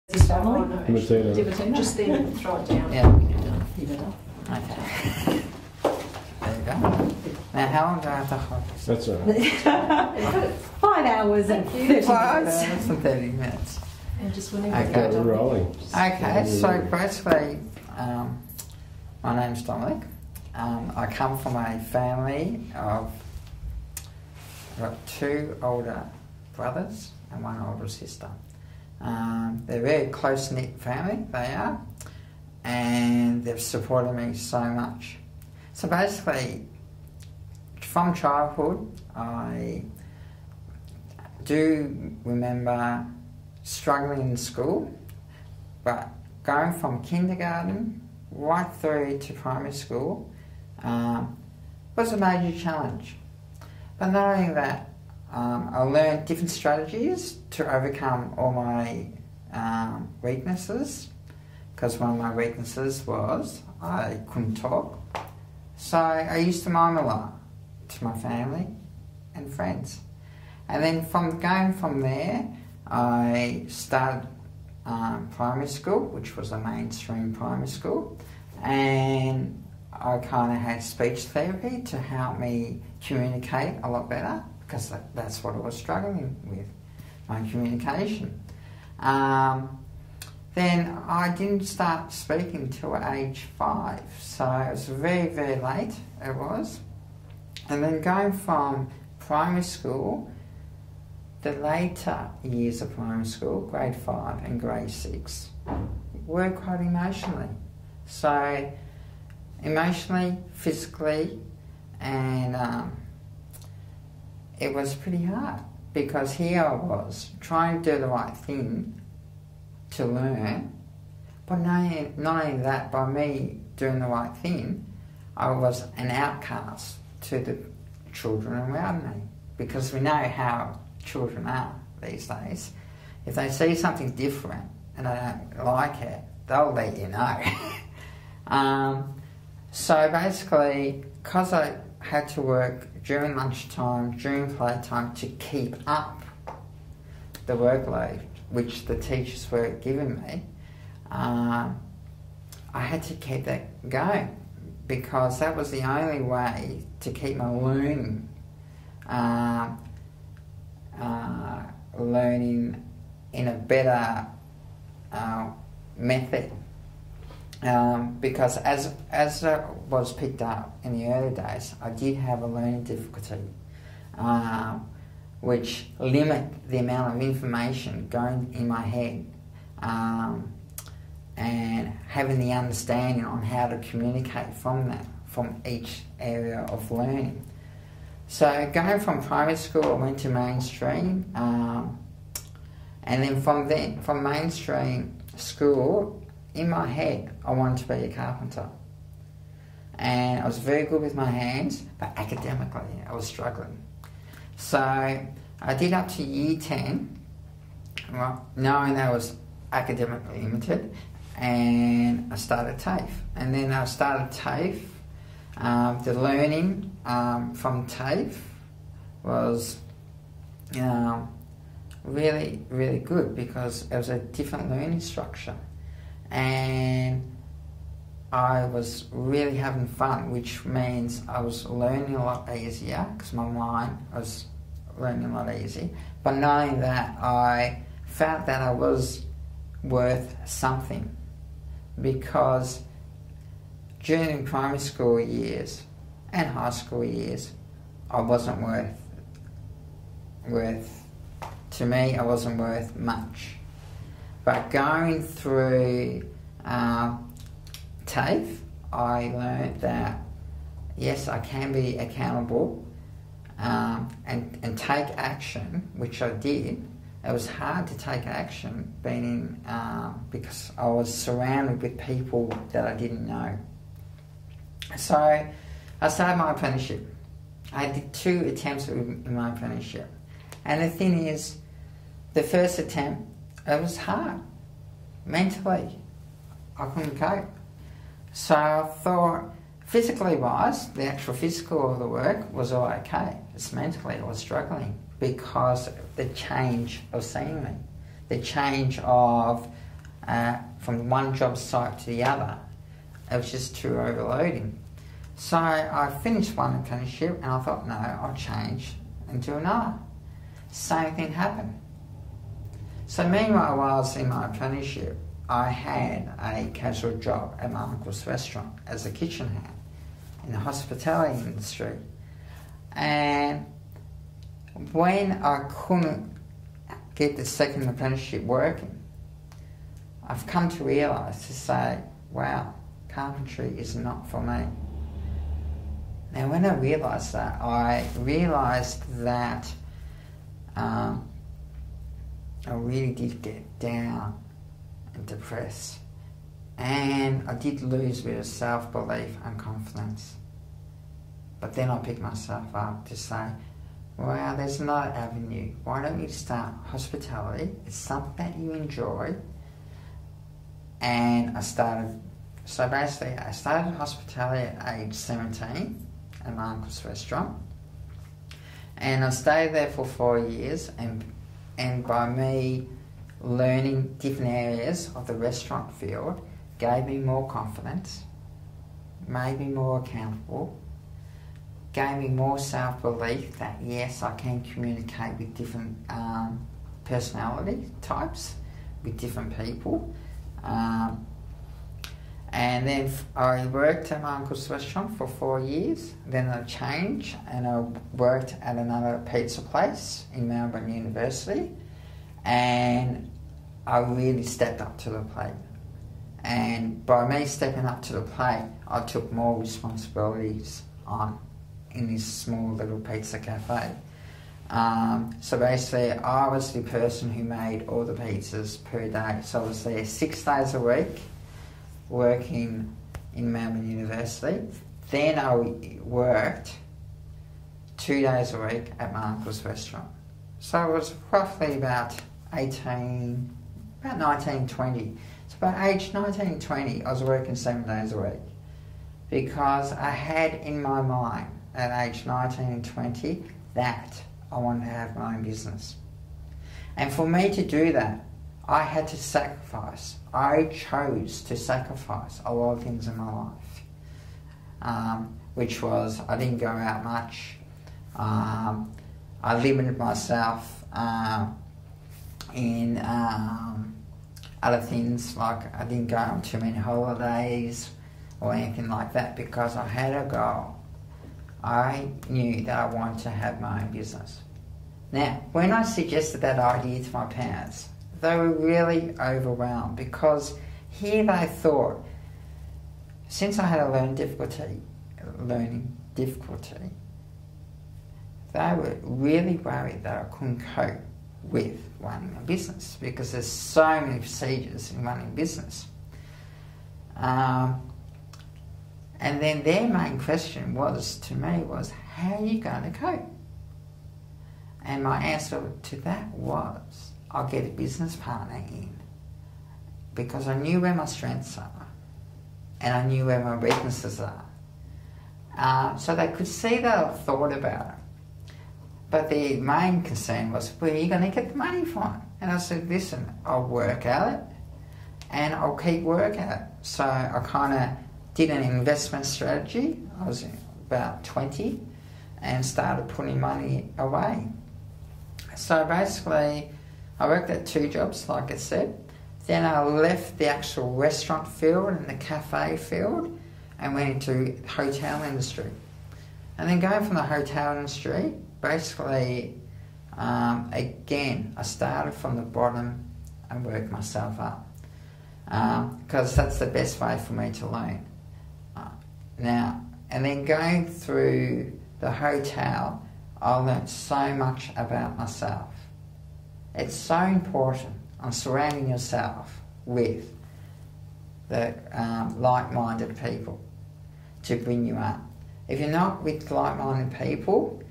Dimattina. Just then throw it down. Yeah. Leave it up. Okay. There you go. Now, how long do I have to hold this? That's all right. 5 hours and 30 minutes. 5 hours and 30 minutes. And just whenever Okay. you're We're done. rolling. Okay, so basically, my name's Dominic. I come from a family of, I've got 2 older brothers and 1 older sister. They're a very close-knit family, they are, and they've supported me so much. So basically, from childhood, I do remember struggling in school, but going from kindergarten right through to primary school was a major challenge. But not only that, I learned different strategies to overcome all my weaknesses, because one of my weaknesses was I couldn't talk. So I used to mime a lot to my family and friends. And then going from there, I started primary school, which was a mainstream primary school, and I kind of had speech therapy to help me communicate a lot better, because that's what I was struggling with, my communication. Then I didn't start speaking till age 5, so it was very, very late, it was. And then going from primary school, the later years of primary school, grade 5 and grade 6, were quite emotionally. So emotionally, physically, and it was pretty hard, because here I was trying to do the right thing to learn, but not only that, by me doing the right thing, I was an outcast to the children around me, because we know how children are these days. If they see something different and they don't like it, they'll let you know. So basically, because I had to work during lunchtime, during playtime, to keep up the workload which the teachers were giving me, I had to keep that going, because that was the only way to keep my learning learning in a better method. Because as it was picked up in the early days, I did have a learning difficulty, which limit the amount of information going in my head, and having the understanding on how to communicate from each area of learning. So going from primary school, I went to mainstream, and then from mainstream school, in my head, I wanted to be a carpenter. And I was very good with my hands, but academically, I was struggling. So I did up to year 10, knowing that I was academically limited, and I started TAFE. And then I started TAFE. The learning from TAFE was really, really good, because it was a different learning structure. And I was really having fun, which means I was learning a lot easier, because my mind was learning a lot easier. But knowing that, I felt that I was worth something, because during primary school years and high school years, I wasn't to me, I wasn't worth much. But going through TAFE, I learned that, yes, I can be accountable and take action, which I did. It was hard to take action because I was surrounded with people that I didn't know. So I started my apprenticeship. I did 2 attempts in my apprenticeship. And the thing is, the first attempt, it was hard. Mentally, I couldn't cope. So I thought, physically wise, the actual physical of the work was all okay. It's mentally I was struggling, because the change of seeing me, the change of from one job site to the other. It was just too overloading. So I finished one apprenticeship and I thought, no, I'll change and do another. Same thing happened. So meanwhile, while I was in my apprenticeship, I had a casual job at my uncle's restaurant as a kitchen hand in the hospitality industry. And when I couldn't get the second apprenticeship working, I've come to realise to say, wow, carpentry is not for me. Now when I realised that I really did get down and depressed, and I did lose a bit of self-belief and confidence. But then I picked myself up to say, wow, there's another avenue. Why don't you start hospitality? It's something that you enjoy. And I started hospitality at age 17 at my uncle's restaurant. And I stayed there for 4 years, and by me learning different areas of the restaurant field gave me more confidence, made me more accountable, gave me more self-belief that yes, I can communicate with different personality types, with different people. And then I worked at my uncle's restaurant for 4 years. Then I changed and I worked at another pizza place in Melbourne University, and I really stepped up to the plate. And by me stepping up to the plate, I took more responsibilities on in this small little pizza cafe. So basically, I was the person who made all the pizzas per day. So I was there 6 days a week, working in Melbourne University. Then I worked 2 days a week at my uncle's restaurant. So it was roughly about 19, 20. So by age 19, 20, I was working 7 days a week, because I had in my mind at age 19 and 20 that I wanted to have my own business. And for me to do that, I had to sacrifice. I chose to sacrifice a lot of things in my life, which was I didn't go out much. I limited myself in other things, like I didn't go on too many holidays or anything like that, because I had a goal. I knew that I wanted to have my own business. Now, when I suggested that idea to my parents, they were really overwhelmed, because here they thought, since I had a learning difficulty, they were really worried that I couldn't cope with running a business, because there's so many procedures in running a business. And then their main question to me was, how are you going to cope? And my answer to that was, I'll get a business partner in, because I knew where my strengths are and I knew where my weaknesses are. So they could see that I thought about it. But the main concern was, where are you going to get the money from? And I said, listen, I'll work at it and I'll keep working at it. So I kind of did an investment strategy. I was about 20 and started putting money away. So basically, I worked at 2 jobs, like I said. Then I left the actual restaurant field and the cafe field and went into the hotel industry. And then going from the hotel industry, basically, again, I started from the bottom and worked myself up, because that's the best way for me to learn. Now, and then going through the hotel, I learnt so much about myself. It's so important on surrounding yourself with the like-minded people to bring you up. If you're not with like-minded people,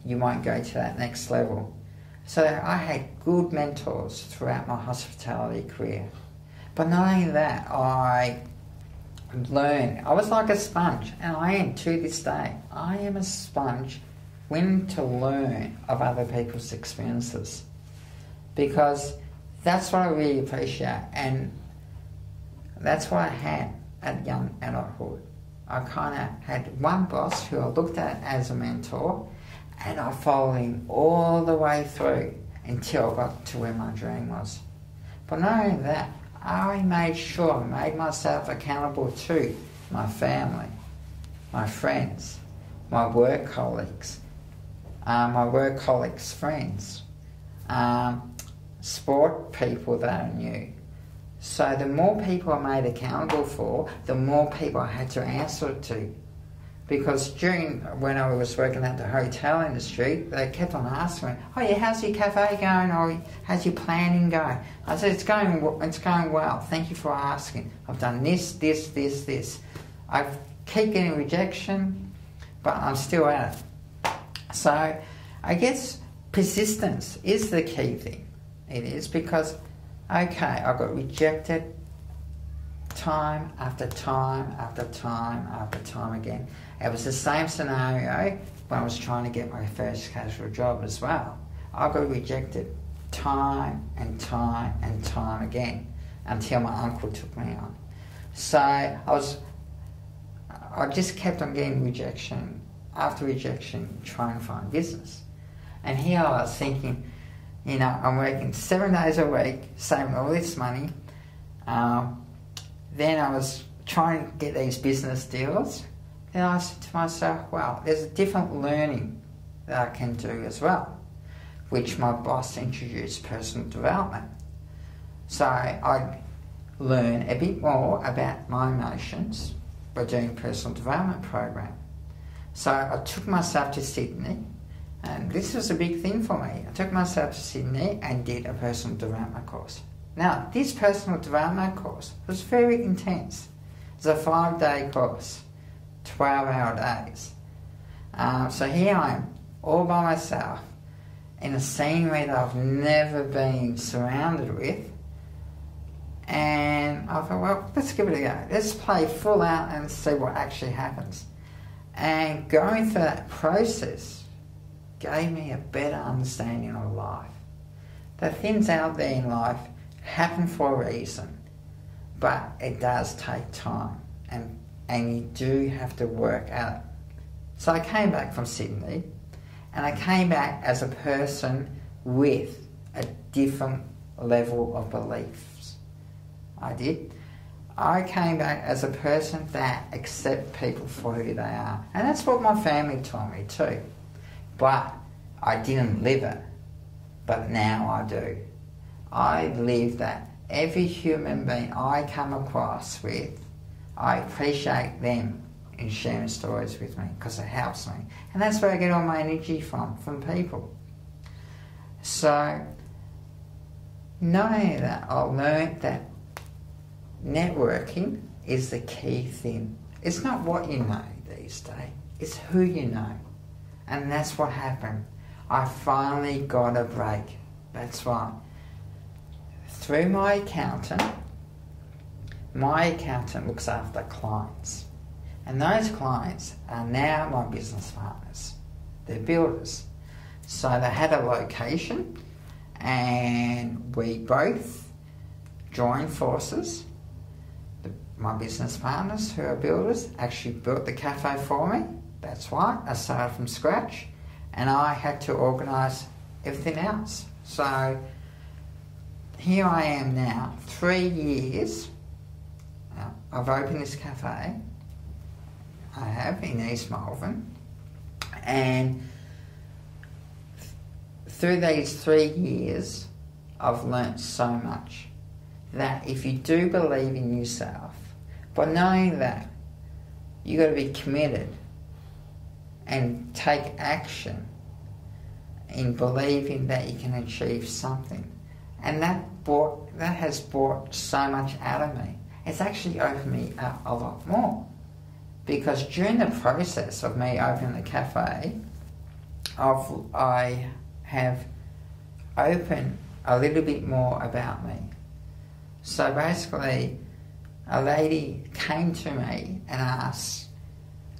you won't go to that next level. So I had good mentors throughout my hospitality career. But not only that, I learned. I was like a sponge, and I am to this day. I am a sponge willing to learn of other people's experiences, because that's what I really appreciate, and that's what I had at young adulthood. I kind of had one boss who I looked at as a mentor, and I followed him all the way through until I got to where my dream was. But not only that, I made sure I made myself accountable to my family, my friends, my work colleagues, friends, sport people that I knew. So the more people I made accountable for, the more people I had to answer to. Because when I was working at the hotel industry, they kept on asking me, "Oh yeah, how's your cafe going? Or how's your planning going?" I said, "It's going well. Thank you for asking. I've done this. I keep getting rejection, but I'm still at it." So I guess persistence is the key thing. It is because, okay, I got rejected time after time after time after time again. It was the same scenario when I was trying to get my first casual job as well. I got rejected time and time and time again until my uncle took me on. So I just kept on getting rejection after rejection, trying to find business. And here I was thinking, I'm working 7 days a week, saving all this money. Then I was trying to get these business deals. Then I said to myself, well, there's a different learning that I can do as well, which my boss introduced personal development. So I learn a bit more about my emotions by doing a personal development program. So I took myself to Sydney, and this was a big thing for me. I took myself to Sydney and did a personal development course. Now, this personal development course was very intense. It was a 5-day course, 12-hour days. So here I am, all by myself, in a scenery that I've never been surrounded with. And I thought, well, let's give it a go. Let's play full out and see what actually happens. And going through that process gave me a better understanding of life. The things out there in life happen for a reason, but it does take time, and you do have to work at it. So I came back from Sydney, and I came back as a person with a different level of beliefs. I did. I came back as a person that accepts people for who they are. And that's what my family told me too. But I didn't live it. But now I do. I live that every human being I come across with, I appreciate them in sharing stories with me because it helps me. And that's where I get all my energy from people. So, knowing that, I learned that networking is the key thing. It's not what you know these days, it's who you know. And that's what happened. I finally got a break. That's right. Through my accountant looks after clients. And those clients are now my business partners. They're builders. So they had a location, and we both joined forces. My business partners, who are builders, actually built the cafe for me. That's right, I started from scratch, and I had to organise everything else. So here I am now, 3 years. I've opened this cafe. I have in East Malvern, and through these 3 years, I've learnt so much that if you do believe in yourself, by knowing that, you've got to be committed and take action in believing that you can achieve something. And that has brought so much out of me. It's actually opened me up a lot more. Because during the process of me opening the cafe, I have opened a little bit more about me. So basically, a lady came to me and asked,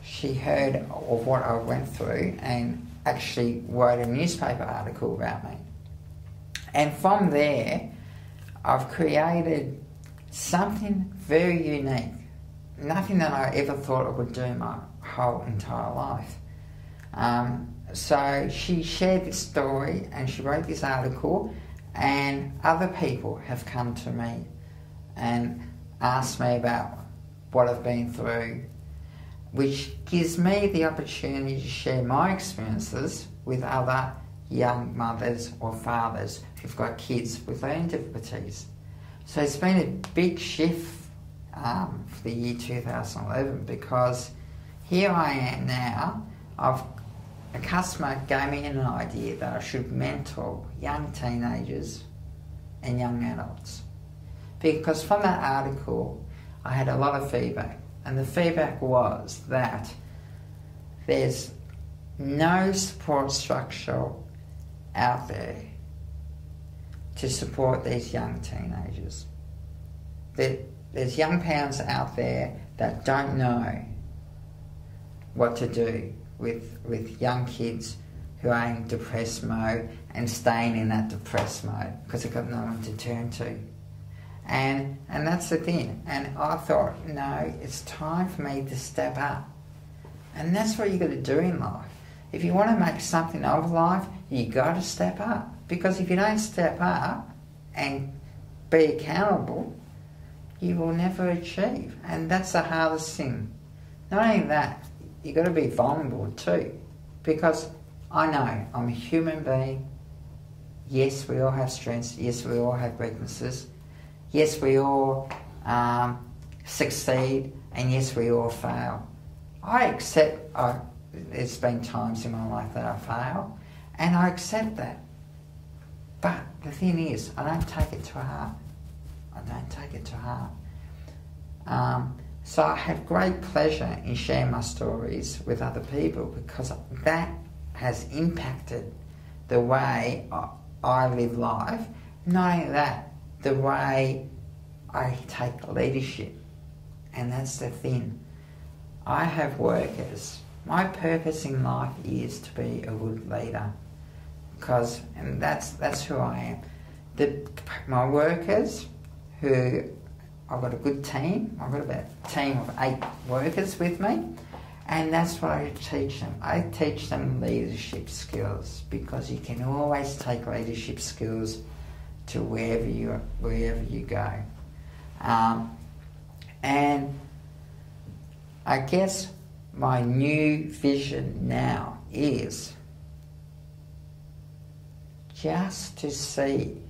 she heard of what I went through and actually wrote a newspaper article about me. And from there, I've created something very unique, nothing that I ever thought I would do my whole entire life. So she shared this story and she wrote this article, and other people have come to me and asked me about what I've been through, which gives me the opportunity to share my experiences with other young mothers or fathers who've got kids with learning difficulties. So it's been a big shift for the year 2011, because here I am now. A customer gave me an idea that I should mentor young teenagers and young adults. Because from that article, I had a lot of feedback. And the feedback was that there's no support structure out there to support these young teenagers. There's young parents out there that don't know what to do with young kids who are in depressed mode and staying in that depressed mode because they've got no one to turn to. And that's the thing. And I thought, no, it's time for me to step up. And that's what you've got to do in life. If you want to make something of life, you got to step up. Because if you don't step up and be accountable, you will never achieve. And that's the hardest thing. Not only that, you've got to be vulnerable too. Because I know I'm a human being. Yes, we all have strengths. Yes, we all have weaknesses. Yes, we all succeed, and yes, we all fail. I accept there's been times in my life that I fail, and I accept that. But the thing is, I don't take it to heart. I don't take it to heart. So I have great pleasure in sharing my stories with other people, because that has impacted the way I live life. Not only that, the way I take leadership. And that's the thing. I have workers. My purpose in life is to be a good leader. And that's who I am. My workers, who I've got a good team. I've got about a team of 8 workers with me. And that's what I teach them. I teach them leadership skills, because you can always take leadership skills to wherever you go. And I guess my new vision now is just to see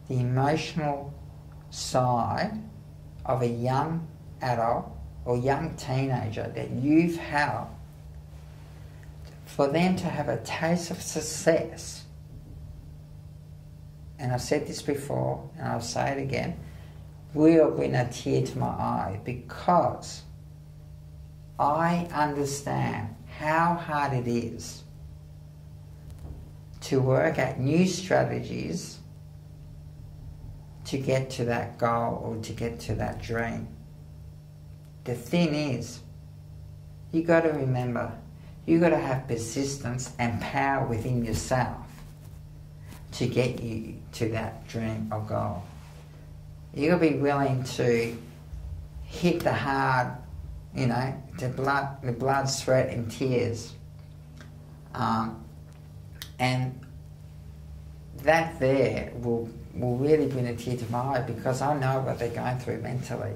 the emotional side of a young adult or young teenager that you've helped, for them to have a taste of success. And I've said this before, and I'll say it again, will bring a tear to my eye, because I understand how hard it is to work at new strategies to get to that goal or to get to that dream. The thing is, you got to remember, you got to have persistence and power within yourself to get you to that dream or goal. You got to be willing to hit the hard, the blood, sweat and tears. And that there will really bring a tear to my eye, because I know what they're going through mentally,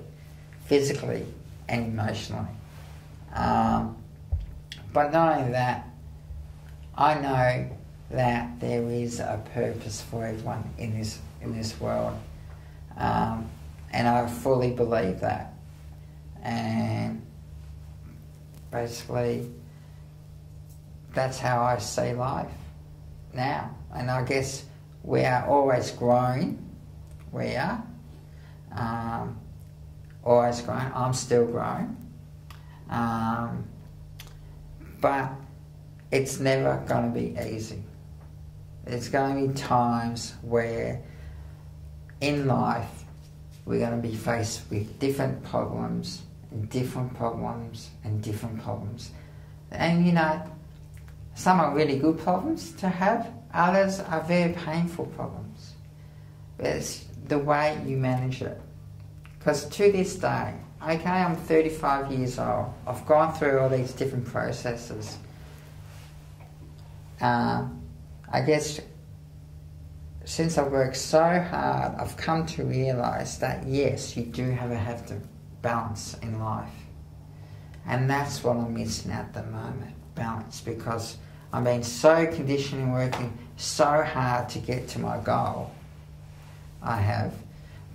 physically and emotionally. But not only that, I know that there is a purpose for everyone in this world. And I fully believe that. And basically, that's how I see life now. And I guess we are always growing. We are. Always growing. I'm still growing. But it's never going to be easy. There's going to be times where in life we're going to be faced with different problems and different problems and different problems. And some are really good problems to have, others are very painful problems. but it's the way you manage it. Because to this day, okay, I'm 35 years old, I've gone through all these different processes. I guess since I've worked so hard, I've come to realise that yes, you do have to balance in life. And that's what I'm missing at the moment, balance, because I'm being so conditioned and working so hard to get to my goal. I have,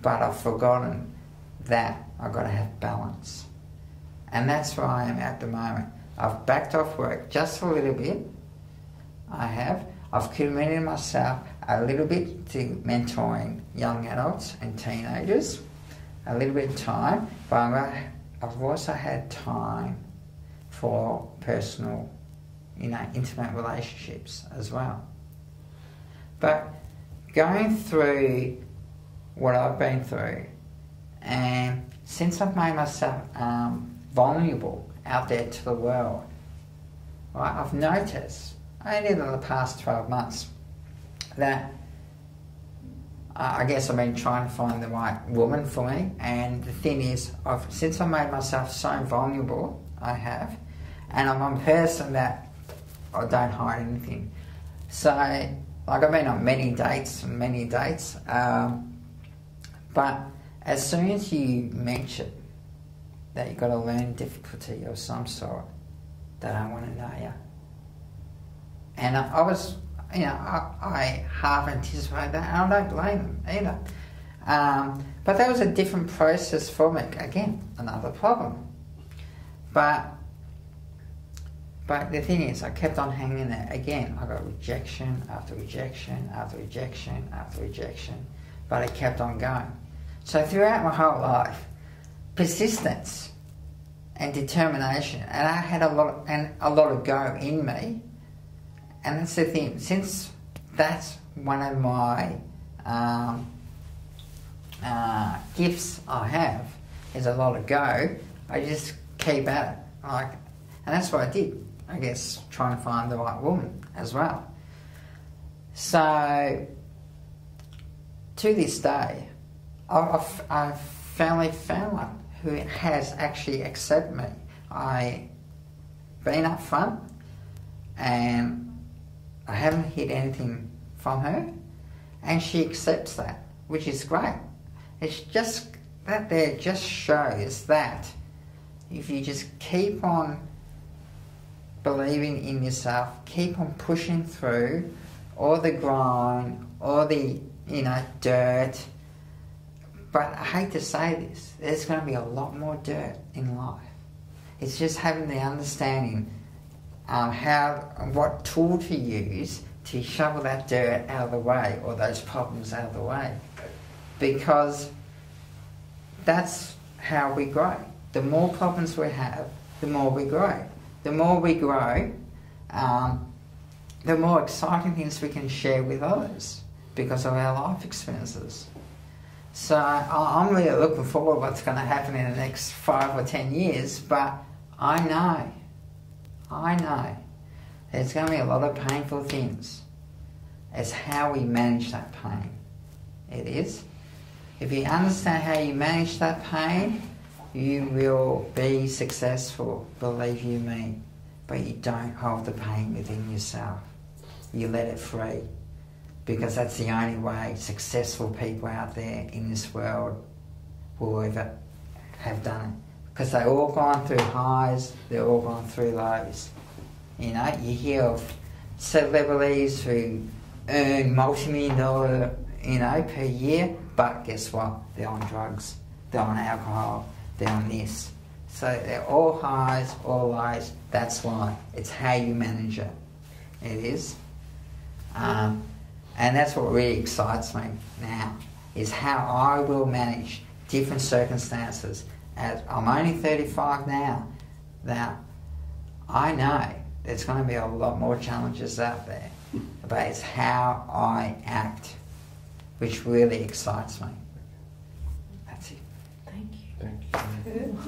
but I've forgotten that I've got to have balance. And that's where I am at the moment. I've backed off work just a little bit. I've committed myself a little bit to mentoring young adults and teenagers, a little bit of time, but I've also had time for personal, intimate relationships as well. But going through what I've been through, and since I've made myself vulnerable out there to the world, right, I've noticed, only in the past 12 months, that I guess I've been trying to find the right woman for me, and the thing is, since I've made myself so vulnerable, and I'm a person that I don't hide anything. So, like, I've been on many dates, but as soon as you mention that you've got a learning difficulty of some sort, they don't want to know you. And I was, I half anticipated that, and I don't blame them either. But that was a different process for me. Again, another problem. But the thing is, I kept on hanging there. Again, I got rejection after rejection after rejection after rejection, but I kept on going. So throughout my whole life, persistence and determination, and I had a lot of go in me. And that's the thing, since that's one of my gifts I have, is a lot of go, I just keep at it. And that's what I did, I guess, trying to find the right woman as well. So, to this day, I've finally found one who has actually accepted me. I've been up front, and I haven't hid anything from her, and she accepts that, which is great. It's just that there just shows that if you just keep on believing in yourself, keep on pushing through all the grind, all the, dirt. But I hate to say this, there's going to be a lot more dirt in life. It's just having the understanding what tool to use to shovel that dirt out of the way, or those problems out of the way, because that's how we grow. The more problems we have, the more we grow. The more we grow, the more exciting things we can share with others because of our life experiences. So I'm really looking forward to what's going to happen in the next 5 or 10 years, but I know there's going to be a lot of painful things. It's how we manage that pain. It is. If you understand how you manage that pain, you will be successful, believe you me. But you don't hold the pain within yourself. You let it free. Because that's the only way successful people out there in this world will ever have done it. Because they've all gone through highs, they've all gone through lows. You hear of celebrities who earn multi-million-dollar, per year, but guess what? They're on drugs, they're on alcohol, they're on this. So they're all highs, all lows. That's why. It's how you manage it. It is. And that's what really excites me now, is how I will manage different circumstances. As I'm only 35 now, I know there's going to be a lot more challenges out there, but it's how I act which really excites me. That's it. Thank you. Thank you.